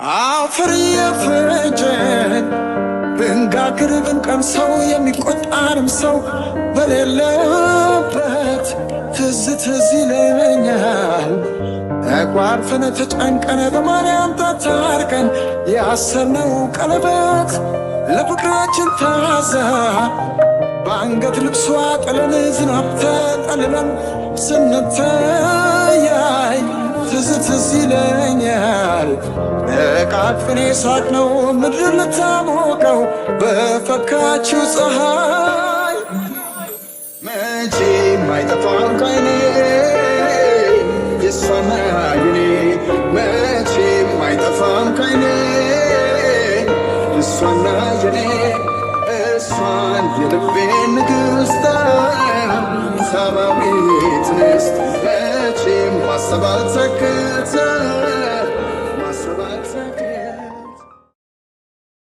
አፈር የፈጀን ብንጋግር ብንቀምሰው የሚቆጣንም ሰው በሌለበት ትዝ ትዝ ይለኛል። ተቋርፈን ተጨንቀን በማርያም ተታርቀን ያሰርነው ቀለበት ለፍቅራችን ታዛ በአንገት ልብሷ ጥለን ዝናብ ተጠልለን ስንተያይ ትዝ ትዝ ይለኛል። ተቃቅፈን ሳቅነው ምድር ልታሞቀው በፈካችው ፀሐይ መቼም አይጠፋም ከዓይኔ የሷና የኔ መቼም አይጠፋም ከዓይኔ የሷና የኔ እሷን የልቤን ንግሥት ሰማያዊት ንግሥት መቼም ማሰብ አልተከተ